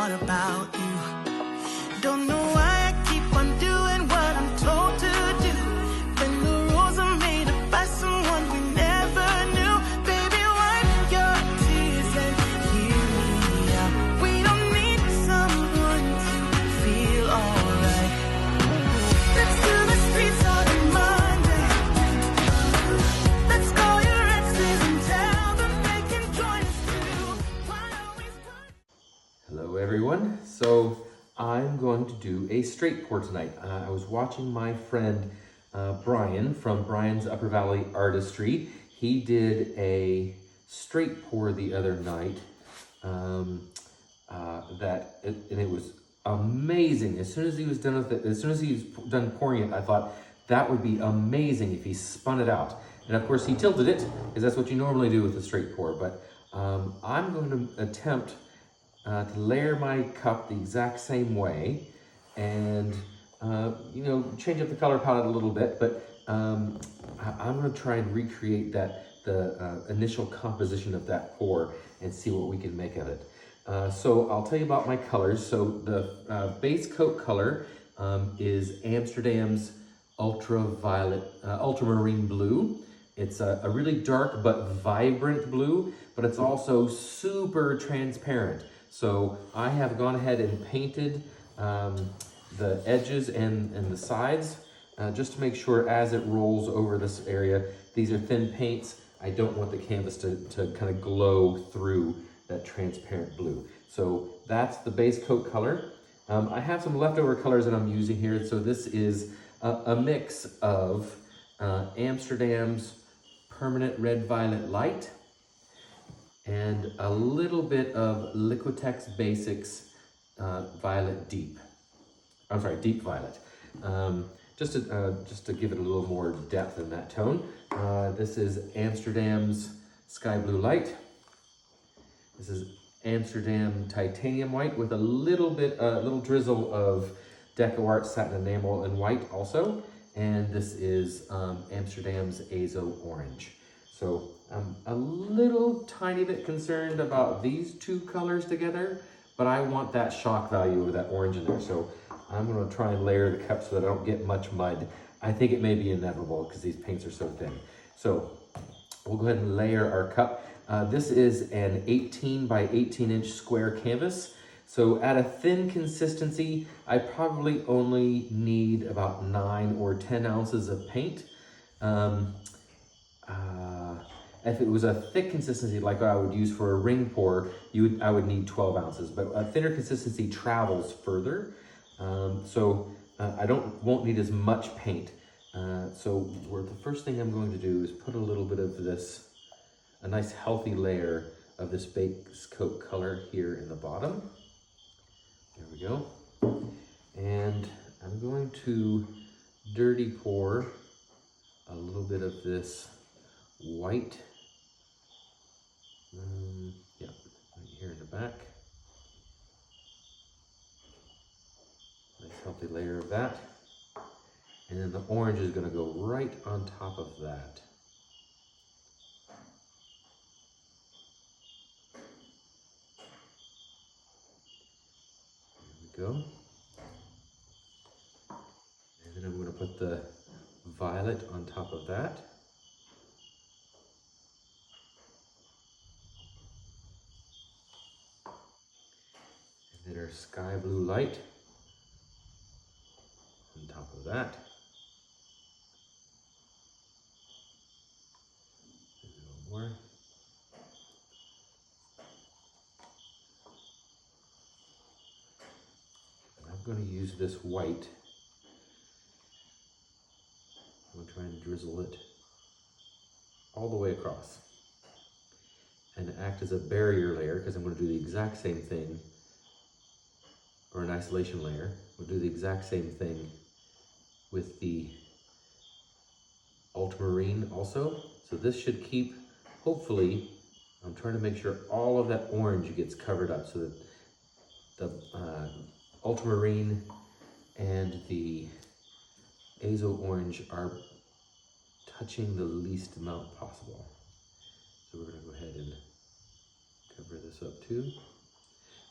thought about you. Don't know why I keep on doing what I'm told to do. When the rules are made up by someone we never knew. Baby, wipe your tears and hear me out. We don't need someone to feel alright. Let's do the streets on a Monday. Let's call your exes and tell them they can join us too. Why always put... Hello everyone. So I'm going to do a straight pour tonight. I was watching my friend Brian from Brian's Upper Valley Artistry. He did a straight pour the other night and it was amazing. As soon as he was done with it, as soon as he was done pouring it, I thought that would be amazing if he spun it out. And of course he tilted it, because that's what you normally do with a straight pour. But I'm going to attempt to layer my cup the exact same way and you know, change up the color palette a little bit, but I'm going to try and recreate the initial composition of that pour and see what we can make of it. So I'll tell you about my colors. So the base coat color is Amsterdam's ultramarine blue. It's a really dark but vibrant blue, but it's also super transparent. So I have gone ahead and painted the edges and the sides just to make sure as it rolls over this area. These are thin paints. I don't want the canvas to kind of glow through that transparent blue. So that's the base coat color. I have some leftover colors that I'm using here. So this is a mix of Amsterdam's Permanent Red Violet Light and a little bit of Liquitex Basics Violet Deep. I'm sorry, Deep Violet. Just to give it a little more depth in that tone. This is Amsterdam's Sky Blue Light. This is Amsterdam Titanium White with a little drizzle of Deco Art Satin Enamel and White also. And this is Amsterdam's Azo Orange. So I'm a little tiny bit concerned about these two colors together, but I want that shock value of that orange in there. So I'm going to try and layer the cup so that I don't get much mud. I think it may be inevitable because these paints are so thin. So we'll go ahead and layer our cup. This is an 18 by 18 inch square canvas. So at a thin consistency, I probably only need about 9 or 10 ounces of paint. If it was a thick consistency like I would use for a ring pour, I would need 12 ounces, but a thinner consistency travels further. I won't need as much paint. The first thing I'm going to do is put a little bit of this, a nice healthy layer of this base coat color here in the bottom. There we go. And I'm going to dirty pour a little bit of this white, right here in the back. Nice healthy layer of that. And then the orange is going to go right on top of that. There we go. And then I'm going to put the violet on top of that. And then our sky blue light on top of that. A little more. And I'm going to use this white. I'm going to try and drizzle it all the way across and act as a barrier layer, because I'm going to do the exact same thing, or an isolation layer. We'll do the exact same thing with the ultramarine also. So this should keep, hopefully, I'm trying to make sure all of that orange gets covered up so that the ultramarine and the Azo orange are touching the least amount possible. So we're going to go ahead and cover this up too.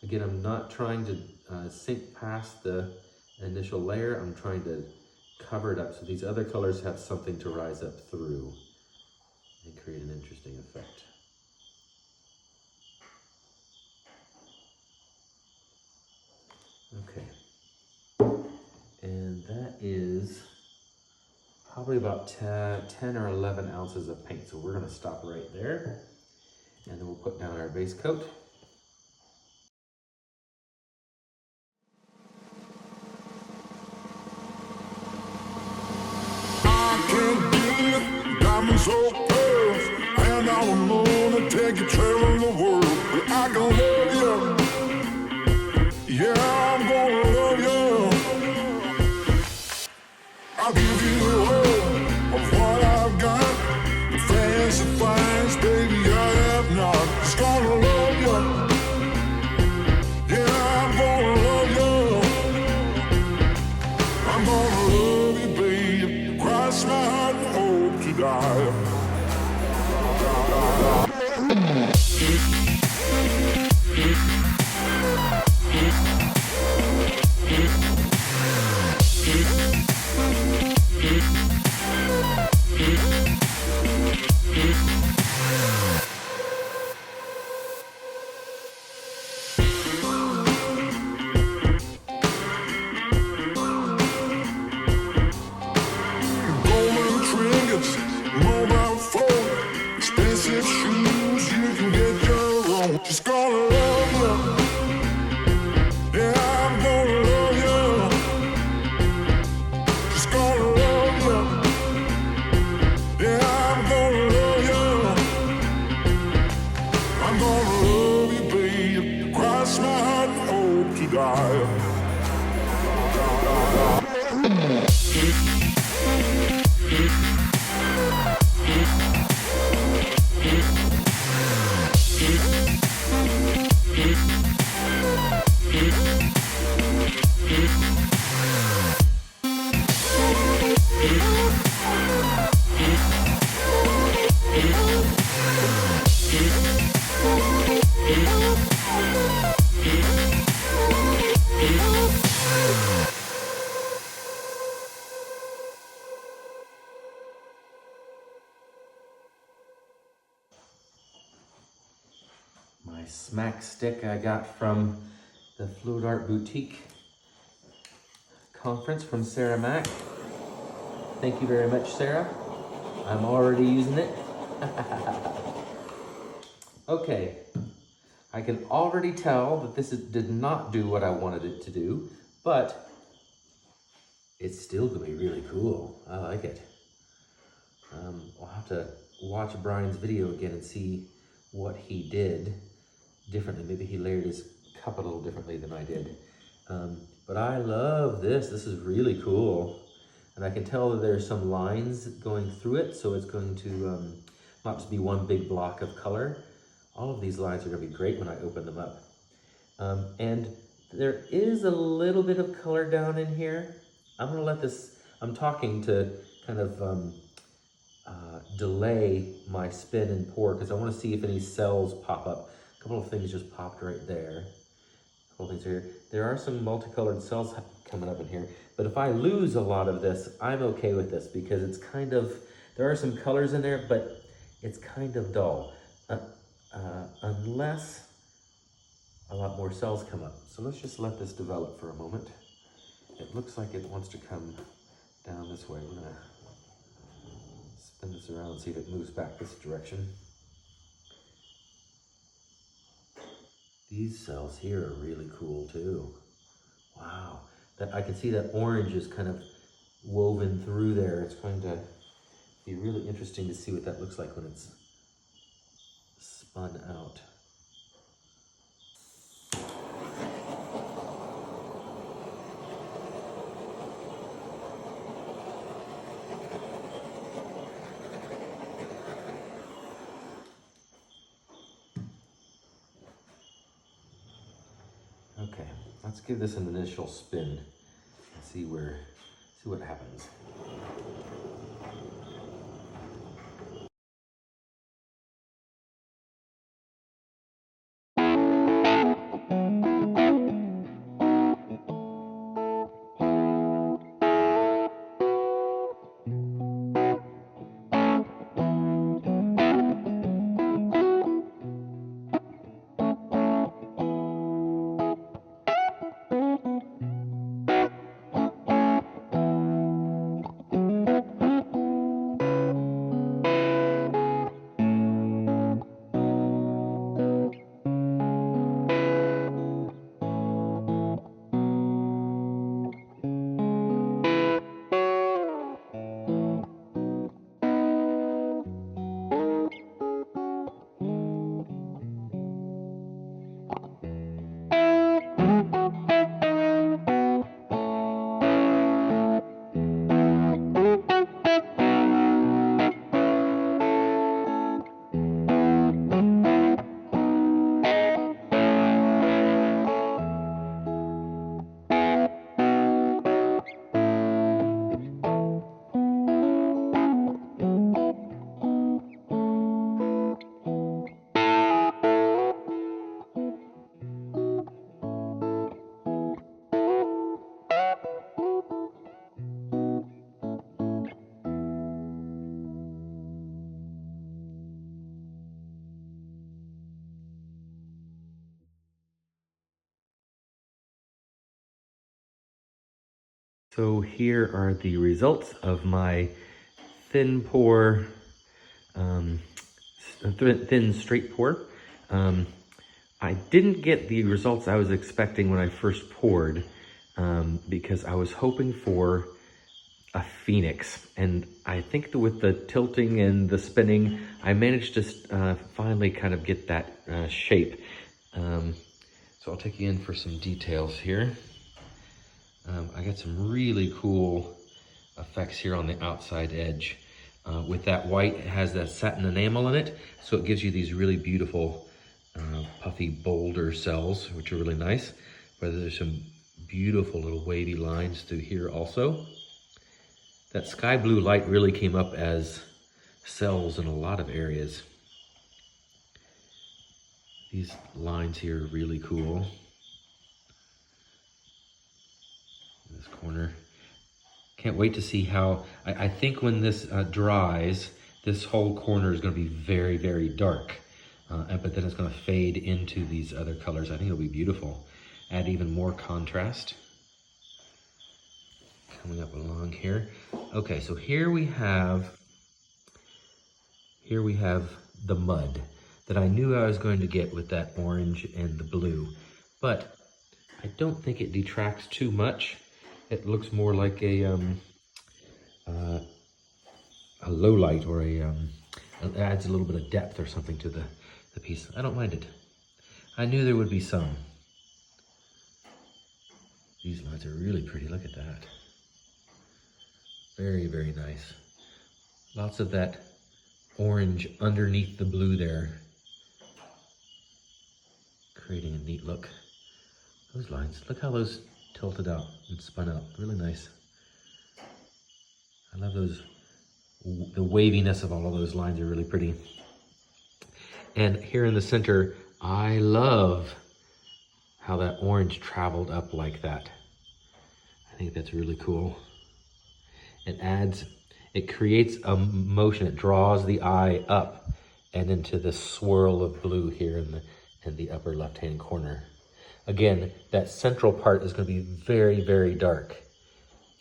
Again, I'm not trying to sink past the initial layer. I'm trying to cover it up so these other colors have something to rise up through and create an interesting effect. Okay, and that is probably about 10 or 11 ounces of paint. So we're gonna stop right there, and then we'll put down our base coat. So close, and I'm gonna take you traveling the world. But I can love you, yeah, I'm gonna love you. I'll give you all of what I've got. The fancy finds, baby, I have not. Just gonna love you, yeah, I'm gonna love you. I'm gonna love you, baby. Cross my heart and hope to die. Just gonna love you. Yeah, I'm gonna love you. Just gonna love you. Yeah, I'm gonna love you. I'm gonna love you, babe. Cross my heart and hope to die. My smack stick I got from the Fluid Art Boutique conference from Sarah Mack. Thank you very much, Sarah. I'm already using it. Okay, I can already tell that did not do what I wanted it to do, but it's still gonna be really cool. I like it. I'll have to watch Brian's video again and see what he did differently. Maybe he layered his cup a little differently than I did. But I love this. This is really cool. And I can tell that there's some lines going through it, so it's going to not just be one big block of color. All of these lines are gonna be great when I open them up. And there is a little bit of color down in here. I'm gonna let this, I'm talking to kind of delay my spin and pour because I want to see if any cells pop up. A couple of things just popped right there. A couple of things here. There are some multicolored cells coming up in here, but if I lose a lot of this, I'm okay with this because it's kind of, there are some colors in there, but it's kind of dull. Unless a lot more cells come up. So let's just let this develop for a moment. It looks like it wants to come down this way. We're gonna spin this around and see if it moves back this direction. These cells here are really cool too. Wow, that I can see that orange is kind of woven through there. It's going to be really interesting to see what that looks like when it's spun out. Okay, let's give this an initial spin and see what happens. So here are the results of my thin pour, thin straight pour. I didn't get the results I was expecting when I first poured because I was hoping for a phoenix, and I think that with the tilting and the spinning, I managed to finally kind of get that shape. So I'll take you in for some details here. I got some really cool effects here on the outside edge. With that white, it has that satin enamel in it, so it gives you these really beautiful puffy boulder cells, which are really nice. But there's some beautiful little wavy lines through here also. That sky blue light really came up as cells in a lot of areas. These lines here are really cool. This corner. Can't wait to see how, I think when this dries, this whole corner is going to be very, very dark. But then it's going to fade into these other colors. I think it'll be beautiful. Add even more contrast. Coming up along here. Okay, so here we have the mud that I knew I was going to get with that orange and the blue. But I don't think it detracts too much. It looks more like a low light, or it adds a little bit of depth or something to the piece. I don't mind it. I knew there would be some. These lines are really pretty. Look at that. Very, very nice. Lots of that orange underneath the blue there, creating a neat look. Those lines, look how those tilted out and spun out. Really nice. I love those. The waviness of all of those lines are really pretty. And here in the center, I love how that orange traveled up like that. I think that's really cool. It creates a motion. It draws the eye up and into the swirl of blue here in the upper left-hand corner. Again, that central part is going to be very, very dark.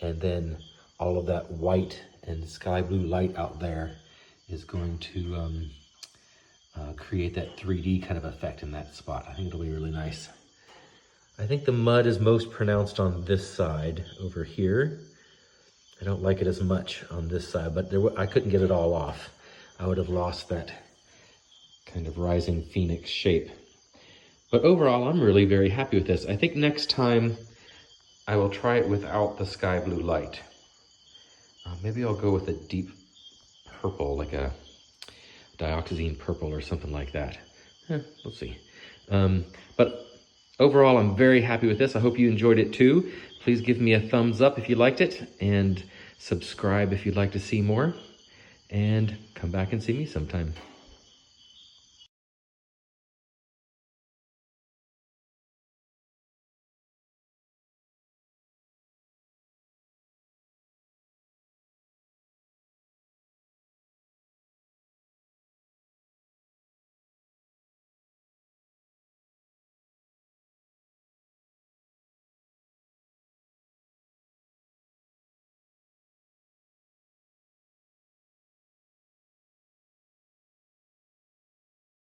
And then all of that white and sky blue light out there is going to create that 3D kind of effect in that spot. I think it'll be really nice. I think the mud is most pronounced on this side over here. I don't like it as much on this side, but I couldn't get it all off. I would have lost that kind of rising phoenix shape. But overall, I'm really very happy with this. I think next time I will try it without the sky blue light. Maybe I'll go with a deep purple, like a dioxazine purple or something like that. We'll see. But overall, I'm very happy with this. I hope you enjoyed it too. Please give me a thumbs up if you liked it, and subscribe if you'd like to see more. And come back and see me sometime.